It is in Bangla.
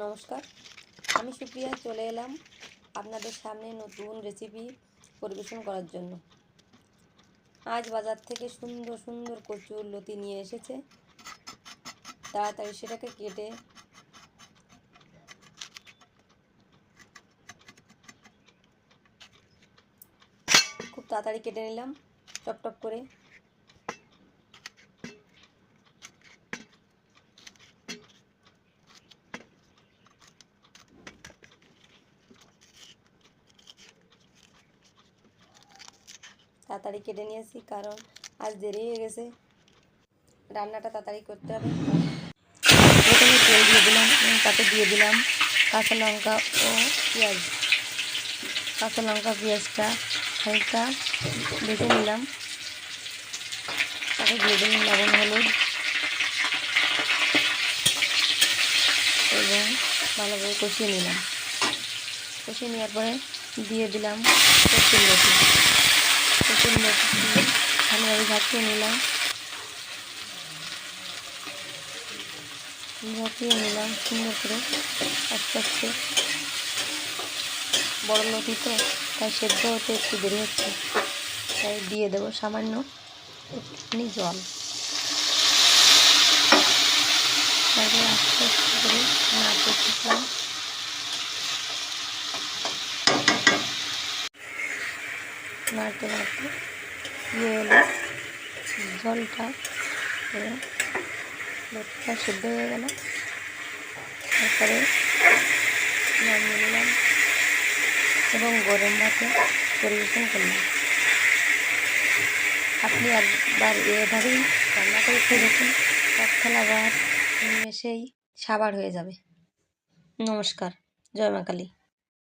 নমস্কার, আমি সুপ্রিয়া চলে এলাম আপনাদের সামনে নতুন রেসিপি পরিবেশন করার জন্য। আজ বাজার থেকে সুন্দর সুন্দর কচুর লতি নিয়ে এসেছে। তাড়াতাড়ি সেটাকে কেটে খুব তাড়াতাড়ি কেটে নিলাম টপ টপ করে। তাড়াতাড়ি কেটে নিয়েছি কারণ আজ দেরি হয়ে গেছে, রান্নাটা তাড়াতাড়ি করতে হবে। প্রথমে তেল দিয়ে দিলাম এবং তাতে দিয়ে দিলাম কাঁচা লঙ্কা ও পেঁয়াজ। কাঁচা লঙ্কা পেঁয়াজটা হালকা ভেজে নিলাম, তাতে দিয়ে দিলাম লবণ হলুদ এবং ভালোভাবে কষিয়ে নিলাম। কষিয়ে নেওয়ার পরে দিয়ে দিলাম কচুর লতি দিয়ে ভালোভাবে ঝাঁকিয়ে নিলাম। সুন্দর করে আস্তে আস্তে। বড় লতি তো, তাই সেদ্ধ হতে একটু দেরি হচ্ছে, তাই দিয়ে দেবো সামান্য একটুখানি জল। তারপরে আস্তে আস্তে করে নাড়তে থাকলাম। নাড়তে নাড়তে দিয়ে এলো জলটা, লতিটা সেদ্ধ হয়ে গেল। তারপরে নামিয়ে নিলাম এবং গরম ভাতে পরিবেশন করলাম। আপনি একবার এভাবেই রান্না করে খেয়ে দেখুন, এক থালা ভাত নিমেষেই সাবার হয়ে যাবে। নমস্কার, জয় মা কালী।